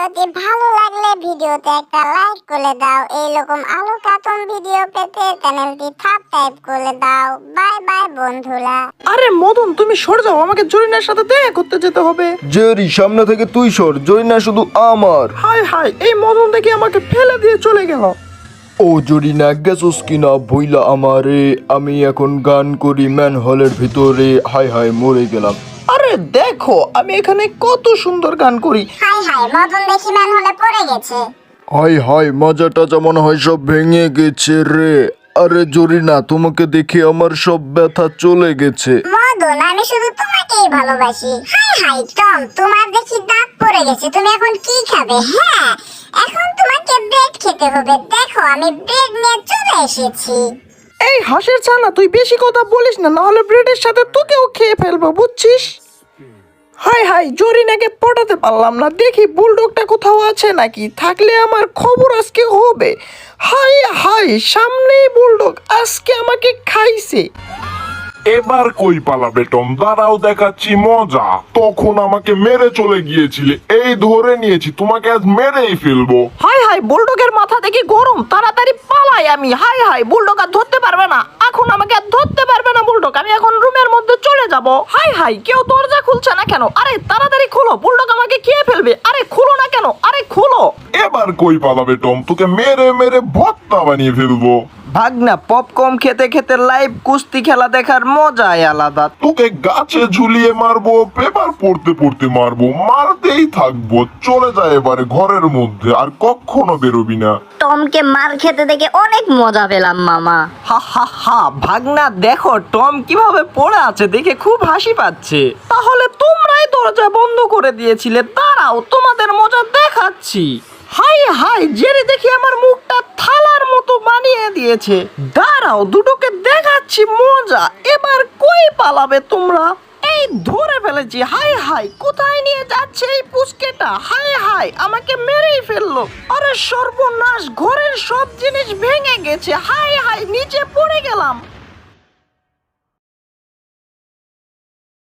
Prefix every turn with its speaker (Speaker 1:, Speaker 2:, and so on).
Speaker 1: ভিডিওটি ভালো লাগলে ভিডিওতে একটা লাইক করে দাও। এইরকম আলো কার্টুন ভিডিও পেতে চ্যানেলটি সাবস্ক্রাইব করে দাও। বাই বাই বন্ধুরা।
Speaker 2: আরে মদন, তুমি সরে যাও, আমাকে জরিনার সাথে দেখা করতে যেতে হবে।
Speaker 3: জেরি, সামনে থেকে তুই সর, জরিনা শুধু আমার।
Speaker 2: হাই হাই, এই মদন দেখি আমাকে ফেলে দিয়ে চলে গেল।
Speaker 3: ও জরিনা, গেছস কিনা ভইলা আমারে? আমি এখন গান করি ম্যান হলের ভিতরে। হাই হাই, মরে গেলাম।
Speaker 2: আরে দেখো, আমি এখানে কত সুন্দর গান করি।
Speaker 1: হাই হাই, মদন দেখি ম্যান হলে পড়ে গেছে।
Speaker 3: হাই হাই, মজাটা যেমন হয় সব ভেঙে গেছে রে। আরে জরিনা, তোমাকে দেখে আমার সব ব্যথা চলে গেছে।
Speaker 1: মদন, আমি শুধু তোমাকেই ভালোবাসি। হাই হাই টম, তোমার দেখি দাঁত পড়ে গেছে, তুমি এখন কি খাবে? হ্যাঁ, এখন তোমাকে ব্রেড খেতে হবে। দেখো, আমি ব্রেড নিয়ে চলে এসেছি।
Speaker 2: এই হাঁসের ছানা, তুই বেশি কথা বলিস না, নাহলে ব্রেডের সাথে তোকেও খেয়ে ফেলবো, বুঝছিস? হাই হাই, জরিনাকে পটাতে পারলাম না। দেখি বুলডগটা কোথাও আছে নাকি, থাকলে আমার খবর আজকে হবে। হাই হাই, সামনেই বুলডগ, আজকে আমাকে খাইছে।
Speaker 4: এবার কই পালাবে টম? দাঁড়াও, দেখাচ্ছি মজা। তখন আমাকে মেরে চলে গিয়েছিলে, এই ধরে নিয়েছি, তোমাকে আজ মেরেই ফেলবো।
Speaker 2: হাই হাই, বুলডগের মাথা দেখি গরম, তাড়াতাড়ি পালাই আমি। হাই হাই, বুলডগ আর ধরতে পারবে না, এখন আমাকে আর ধরতে পারবে না বুলডগ। আমি এখন রুমের মধ্যে চলে যাব। হাই হাই, কেউ দরজা খুলছে না কেন? আরে তাড়াতাড়ি খোলো, বুলডগ আমাকে খেয়ে ফেলবে। আরে খুলো না কেন? আরে খোলো।
Speaker 4: এবার কই পালাবে টম? তোকে মেরে মেরে ভর্তা বানিয়ে ফেলবো।
Speaker 2: ভাগনা, পপকর্ন খেতে খেতে লাইভ কুস্তি খেলা দেখার মজাই আলাদা।
Speaker 4: তোকে গাছে ঝুলিয়ে মারবো, পেপার পড়তে পড়তে মারবো, মারতেই থাকবো। চলে যায় এবারে ঘরের মধ্যে, আর কখনো বেরোবি না।
Speaker 5: টমকে মার খেতে দেখে অনেক মজা পেলাম মামা।
Speaker 2: হা হা হা, ভাগনা দেখো টম কিভাবে পড়ে আছে, দেখে খুব হাসি পাচ্ছে। তাহলে তোমরাই দরজা বন্ধ করে দিয়েছিলে, দাঁড়াও তোমাদের মজা দেখাচ্ছি। হাই হাই, জেরি দেখি আমার মুখটা থালার মতো বানিয়ে দিয়েছে। দাঁড়াও, দুটোকে দেখাচ্ছি মজা। এবার কই পালাবে তোমরা? এই ধরে ফেলেছি। হাই হাই, কোথায় নিয়ে যাচ্ছে এই পুচকেটা? হাই হাই, আমাকে মেরেই ফেললো। আরে সর্বনাশ, ঘরের সব জিনিস ভেঙে গেছে। হাই হাই, নিচে পড়ে গেলাম।